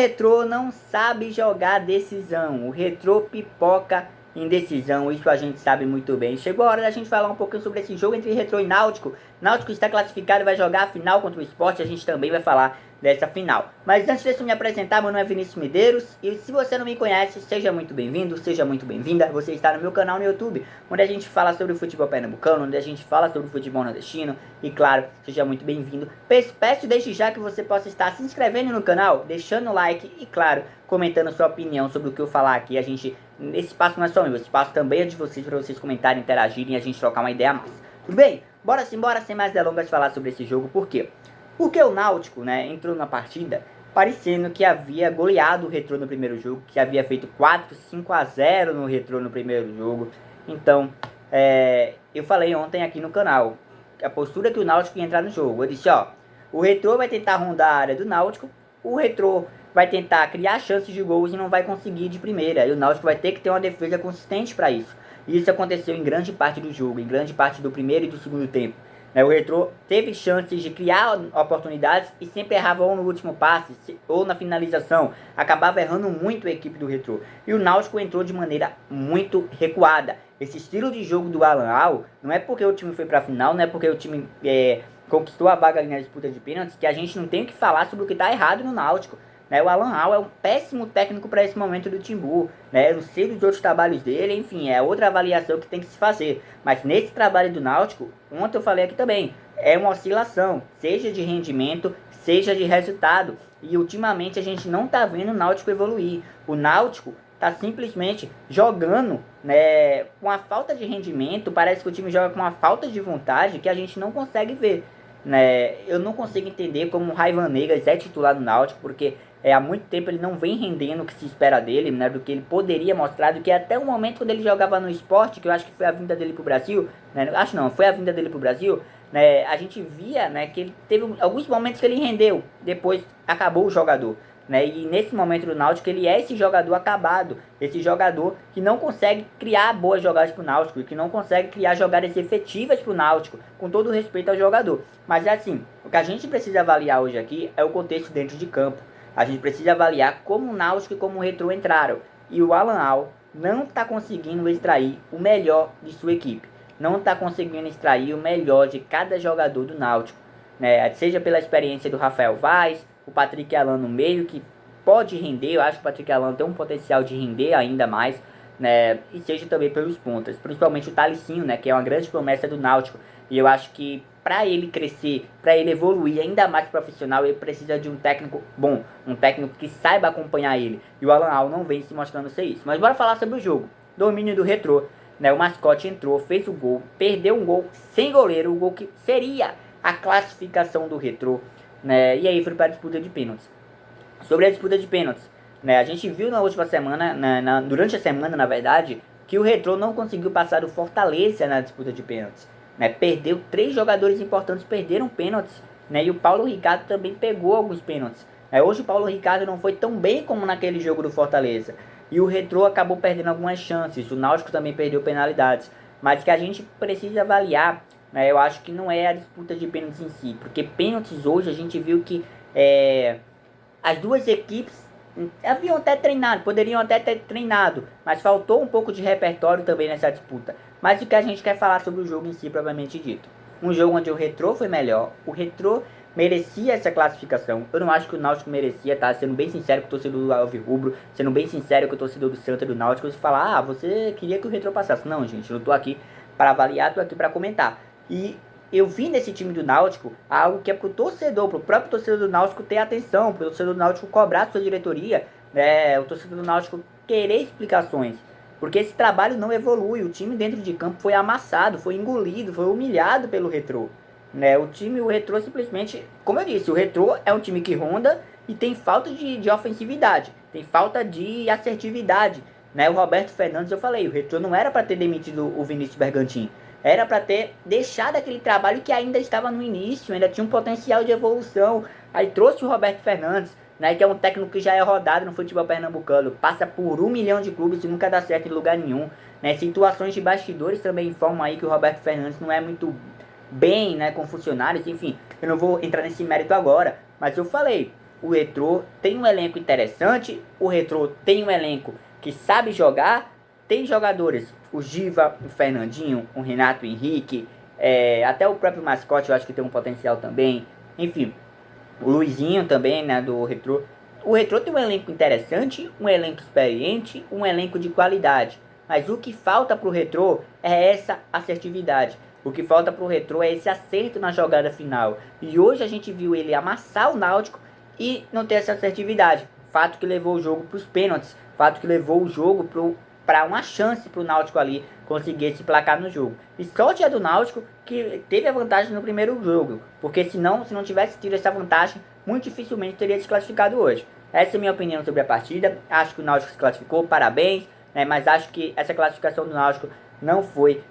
Retrô não sabe jogar decisão, o Retrô pipoca em decisão, isso a gente sabe muito bem. Chegou a hora da gente falar um pouquinho sobre esse jogo entre Retrô e Náutico. Náutico está classificado e vai jogar a final contra o Sport, a gente também vai falar dessa final. Mas antes de eu me apresentar, meu nome é Vinícius Medeiros e se você não me conhece, seja muito bem-vindo, seja muito bem-vinda. Você está no meu canal no YouTube, onde a gente fala sobre o futebol pernambucano, onde a gente fala sobre o futebol nordestino e claro, seja muito bem-vindo. Peço desde já que você possa estar se inscrevendo no canal, deixando o like e claro, comentando sua opinião sobre o que eu falar aqui. Esse espaço não é só meu, esse espaço também é de vocês, para vocês comentarem, interagirem e a gente trocar uma ideia a mais. Tudo bem? Bora simbora, sem mais delongas, falar sobre esse jogo. Por quê? Porque o Náutico, né, entrou na partida parecendo que havia goleado o Retrô no primeiro jogo, que havia feito 4-5-0 no Retrô no primeiro jogo. Então, eu falei ontem aqui no canal, a postura que o Náutico ia entrar no jogo. Eu disse, ó, o Retrô vai tentar rondar a área do Náutico, o Retrô vai tentar criar chances de gols e não vai conseguir de primeira. E o Náutico vai ter que ter uma defesa consistente para isso. E isso aconteceu em grande parte do jogo, em grande parte do primeiro e do segundo tempo. O Retrô teve chances de criar oportunidades e sempre errava ou no último passe ou na finalização. Acabava errando muito a equipe do Retrô. E o Náutico entrou de maneira muito recuada. Esse estilo de jogo do Alan Al, não é porque o time foi para a final, não é porque o time conquistou a vaga ali na disputa de pênaltis, que a gente não tem que falar sobre o que está errado no Náutico. O Alan Al é um péssimo técnico para esse momento do Timbu. Eu não sei dos outros trabalhos dele, enfim, é outra avaliação que tem que se fazer. Mas nesse trabalho do Náutico, ontem eu falei aqui também, é uma oscilação, seja de rendimento, seja de resultado. E ultimamente a gente não está vendo o Náutico evoluir. O Náutico está simplesmente jogando com uma falta de rendimento, parece que o time joga com uma falta de vontade que a gente não consegue ver. Eu não consigo entender como o Raivan Negas é titular do Náutico, porque há muito tempo ele não vem rendendo o que se espera dele, do que ele poderia mostrar, do que até o momento quando ele jogava no Sport, que eu acho que foi a vinda dele pro Brasil, acho não, foi a vinda dele pro Brasil, a gente via que ele teve alguns momentos que ele rendeu, depois acabou o jogador. E nesse momento do Náutico ele é esse jogador acabado, esse jogador que não consegue criar boas jogadas pro Náutico, que não consegue criar jogadas efetivas pro Náutico, com todo respeito ao jogador. Mas assim, o que a gente precisa avaliar hoje aqui é o contexto dentro de campo. A gente precisa avaliar como o Náutico e como o Retrô entraram. E o Alan Al não está conseguindo extrair o melhor de sua equipe. Não está conseguindo extrair o melhor de cada jogador do Náutico. Seja pela experiência do Rafael Vaz, o Patrick Alan no meio, que pode render. Eu acho que o Patrick Alan tem um potencial de render ainda mais. E seja também pelos pontas. Principalmente o Thalicinho, que é uma grande promessa do Náutico. E eu acho que para ele crescer, para ele evoluir ainda mais profissional, ele precisa de um técnico bom, um técnico que saiba acompanhar ele. E o Alan Al não vem se mostrando ser isso. Mas bora falar sobre o jogo. Domínio do Retrô. O mascote entrou, fez o gol, perdeu um gol sem goleiro, o gol que seria a classificação do Retrô. E aí foi para a disputa de pênaltis. Sobre a disputa de pênaltis, a gente viu na última semana, durante a semana na verdade, que o Retrô não conseguiu passar o Fortaleza na disputa de pênaltis. Perdeu 3 jogadores importantes, perderam pênaltis, e o Paulo Ricardo também pegou alguns pênaltis. Hoje o Paulo Ricardo não foi tão bem como naquele jogo do Fortaleza, e o Retrô acabou perdendo algumas chances, o Náutico também perdeu penalidades, mas que a gente precisa avaliar, eu acho que não é a disputa de pênaltis em si, porque pênaltis hoje a gente viu que as duas equipes haviam até treinado, poderiam até ter treinado, mas faltou um pouco de repertório também nessa disputa. Mas o que a gente quer falar sobre o jogo em si, propriamente dito. Um jogo onde o Retrô foi melhor, o Retrô merecia essa classificação. Eu não acho que o Náutico merecia, tá? Sendo bem sincero com o torcedor do Alvirrubro, sendo bem sincero com o torcedor do Santa do Náutico, você falar, você queria que o Retrô passasse. Não, gente, eu não tô aqui para avaliar, tô aqui para comentar. E eu vi nesse time do Náutico algo que é pro torcedor, pro próprio torcedor do Náutico ter atenção, pro torcedor do Náutico cobrar sua diretoria, o torcedor do Náutico querer explicações. Porque esse trabalho não evolui, o time dentro de campo foi amassado, foi engolido, foi humilhado pelo Retrô. O Retrô simplesmente, como eu disse, o Retrô é um time que ronda e tem falta de ofensividade, tem falta de assertividade. O Roberto Fernandes, eu falei, o Retrô não era para ter demitido o Vinícius Bergantin, era para ter deixado aquele trabalho que ainda estava no início, ainda tinha um potencial de evolução. Aí trouxe o Roberto Fernandes, que é um técnico que já é rodado no futebol pernambucano, passa por 1 milhão de clubes e nunca dá certo em lugar nenhum. Situações de bastidores também informam aí que o Roberto Fernandes não é muito bem com funcionários, enfim, eu não vou entrar nesse mérito agora, mas eu falei, o Retrô tem um elenco interessante, o Retrô tem um elenco que sabe jogar, tem jogadores, o Giva, o Fernandinho, o Renato Henrique, até o próprio mascote eu acho que tem um potencial também, enfim, o Luizinho também, né, do Retrô. O Retrô tem um elenco interessante, um elenco experiente, um elenco de qualidade. Mas o que falta pro Retrô é essa assertividade. O que falta pro Retrô é esse acerto na jogada final. E hoje a gente viu ele amassar o Náutico e não ter essa assertividade. Fato que levou o jogo pros pênaltis. Fato que levou o jogo para uma chance pro Náutico ali conseguir esse placar no jogo. E sorte é do Náutico que teve a vantagem no primeiro jogo. Porque senão, se não tivesse tido essa vantagem, muito dificilmente teria desclassificado hoje. Essa é a minha opinião sobre a partida. Acho que o Náutico se classificou, parabéns. Mas acho que essa classificação do Náutico não foi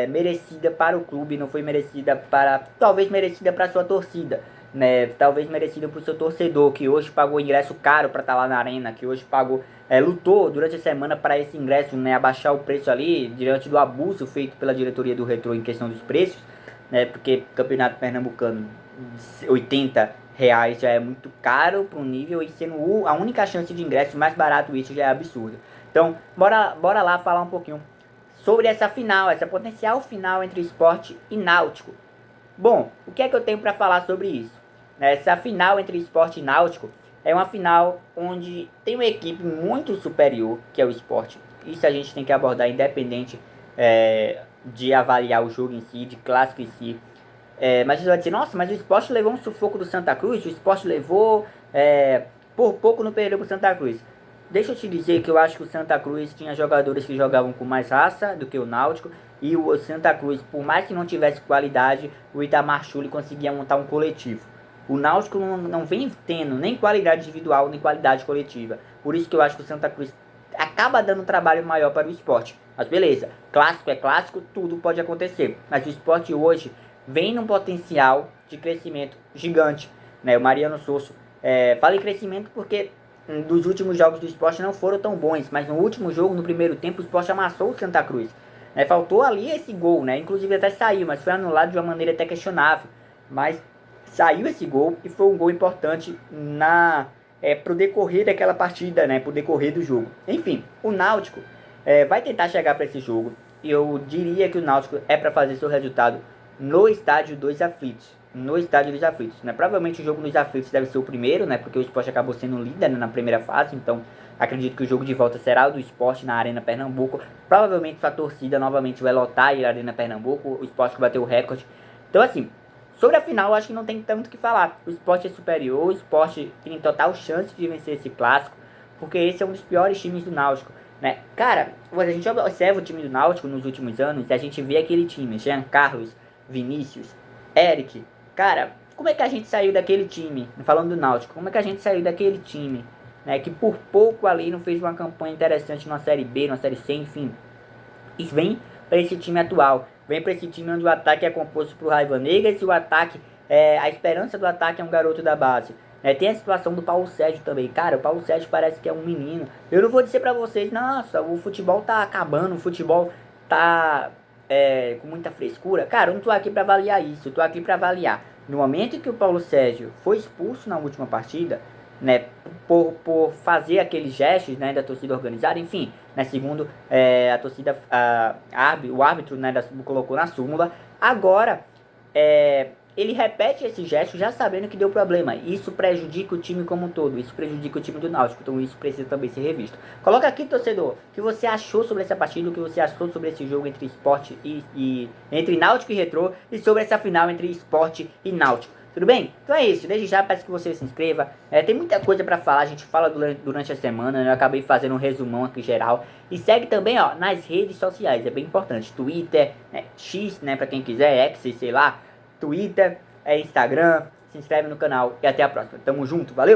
merecida para o clube, não foi merecida para, talvez merecida para a sua torcida, né? Talvez merecida para o seu torcedor, que hoje pagou ingresso caro para estar lá na arena, que hoje pagou, lutou durante a semana para esse ingresso, né, abaixar o preço ali, diante do abuso feito pela diretoria do Retrô em questão dos preços, né? Porque campeonato pernambucano, R$80 já é muito caro para um nível, e sendo a única chance de ingresso mais barato, isso já é absurdo. Então, bora lá falar um pouquinho sobre essa final, essa potencial final entre Sport e Náutico. Bom, o que é que eu tenho para falar sobre isso? Essa final entre Sport e Náutico é uma final onde tem uma equipe muito superior, que é o Sport. Isso a gente tem que abordar independente de avaliar o jogo em si, de clássico em si. Mas você vai dizer, nossa, mas o Sport levou um sufoco do Santa Cruz, o Sport levou, por pouco não perdeu pro Santa Cruz. Deixa eu te dizer que eu acho que o Santa Cruz tinha jogadores que jogavam com mais raça do que o Náutico. E o Santa Cruz, por mais que não tivesse qualidade, o Itamar Schulli conseguia montar um coletivo. O Náutico não vem tendo nem qualidade individual, nem qualidade coletiva. Por isso que eu acho que o Santa Cruz acaba dando um trabalho maior para o Sport. Mas beleza, clássico é clássico, tudo pode acontecer. Mas o Sport hoje vem num potencial de crescimento gigante, né? O Mariano Sosso, fala em crescimento porque dos últimos jogos do Sport não foram tão bons, mas no último jogo, no primeiro tempo, o Sport amassou o Santa Cruz. Faltou ali esse gol, né? Inclusive até saiu, mas foi anulado de uma maneira até questionável. Mas saiu esse gol e foi um gol importante pro decorrer daquela partida, né? Pro decorrer do jogo. Enfim, o Náutico vai tentar chegar para esse jogo. E eu diria que o Náutico é para fazer seu resultado no estádio dos Aflitos. No estádio dos Aflitos, né? Provavelmente o jogo dos Aflitos deve ser o primeiro, né? Porque o Sport acabou sendo líder, né, na primeira fase. Então acredito que o jogo de volta será o do Sport na Arena Pernambuco. Provavelmente sua torcida novamente vai lotar a Arena Pernambuco. O Sport que bateu o recorde. Então assim, sobre a final eu acho que não tem tanto o que falar. O Sport é superior, o Sport tem total chance de vencer esse clássico, porque esse é um dos piores times do Náutico, né? Cara, a gente observa o time do Náutico nos últimos anos e a gente vê aquele time, Jean Carlos, Vinícius, Eric. Cara, como é que a gente saiu daquele time, falando do Náutico, como é que a gente saiu daquele time, né, que por pouco ali não fez uma campanha interessante na Série B, na Série C, enfim. E vem para esse time atual, vem para esse time onde o ataque é composto por Raiva Negra e o ataque, a esperança do ataque é um garoto da base. Tem a situação do Paulo Sérgio também. Cara, o Paulo Sérgio parece que é um menino. Eu não vou dizer pra vocês, nossa, o futebol tá acabando, o futebol tá com muita frescura. Cara, eu não tô aqui pra avaliar isso, eu tô aqui pra avaliar. No momento em que o Paulo Sérgio foi expulso na última partida, né, por fazer aqueles gestos, né, da torcida organizada, enfim, né, segundo a torcida, o árbitro, né, colocou na súmula, agora ele repete esse gesto já sabendo que deu problema. Isso prejudica o time como um todo. Isso prejudica o time do Náutico. Então isso precisa também ser revisto. Coloca aqui, torcedor, o que você achou sobre essa partida, o que você achou sobre esse jogo entre Sport entre Náutico e Retrô, e sobre essa final entre Sport e Náutico. Tudo bem? Então é isso. Desde já peço que você se inscreva. Tem muita coisa pra falar. A gente fala durante a semana. Eu acabei fazendo um resumão aqui geral. E segue também, ó, nas redes sociais. É bem importante. Twitter, X, né, pra quem quiser, X, sei lá. Twitter, Instagram, se inscreve no canal e até a próxima. Tamo junto, valeu!